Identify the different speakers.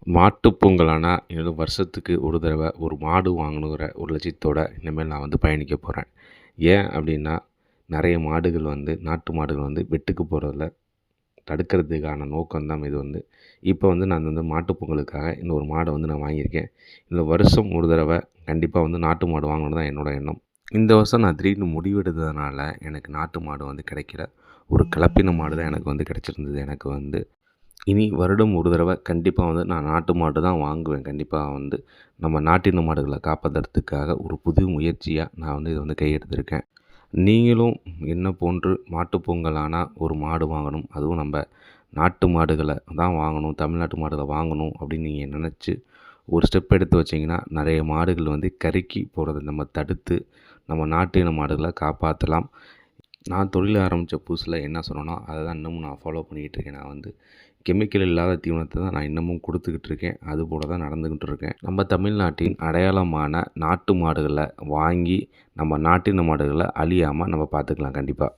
Speaker 1: மாட்டுப் பொங்கல் ஏதோ வருஷத்துக்கு ஒரு தடவை ஒரு மாடு வாங்கணுங்கிற ஒரு லட்சியத்தோட இனிமேல் நான் வந்து பயணிக்க போகிறேன். ஏன் அப்படின்னா, நிறைய மாடுகள் வந்து நாட்டு மாடுகள் வந்து வெட்டுக்கு போகிறதில தடுக்கிறதுக்கான நோக்கம் தான் இது வந்து. இப்போ வந்து நான் வந்து மாட்டுப் பொங்கலுக்காக இந்த ஒரு மாடை வந்து நான் வாங்கியிருக்கேன். இந்த வருஷம் ஒரு தடவை கண்டிப்பாக வந்து நாட்டு மாடு வாங்கணும்னு தான் என்னோட எண்ணம். இந்த வருஷம் நான் திடீர்னு முடிவெடுத்ததுனால எனக்கு நாட்டு மாடு வந்து கிடைக்கல. ஒரு கலப்பின மாடு தான் எனக்கு வந்து கிடைச்சிருந்தது. எனக்கு வந்து இனி வருடம் ஒரு தடவை கண்டிப்பாக வந்து நான் நாட்டு மாடு தான் வாங்குவேன். கண்டிப்பாக வந்து நம்ம நாட்டின மாடுகளை காப்பதற்காக ஒரு புது முயற்சியாக நான் வந்து இதை வந்து கையெடுத்திருக்கேன். நீங்களும் என்ன போன்று மாட்டுப் பொங்கல் ஒரு மாடு வாங்கணும், அதுவும் நம்ம நாட்டு மாடுகளை தான் வாங்கணும், தமிழ்நாட்டு மாடுகளை வாங்கணும் அப்படின்னு நீங்கள் நினச்சி ஒரு ஸ்டெப் எடுத்து வச்சிங்கன்னா, நிறைய மாடுகள் வந்து கருக்கி போகிறத நம்ம தடுத்து நம்ம நாட்டு இன மாடுகளை காப்பாற்றலாம். நான் தொழில் ஆரம்பித்த புதுசில் என்ன சொன்னேனோ அதை தான் இன்னமும் நான் ஃபாலோ பண்ணிக்கிட்டு இருக்கேன். நான் வந்து கெமிக்கல் இல்லாத தீவனத்தை தான் நான் இன்னமும் கொடுத்துக்கிட்டு இருக்கேன். அதுபோல தான் நடந்துக்கிட்டு இருக்கேன். நம்ம தமிழ்நாட்டின் அடையாளமான நாட்டு மாடுகளை வாங்கி நம்ம நாட்டின மாடுகளை அழியாமல் நம்ம பார்த்துக்கலாம் கண்டிப்பாக.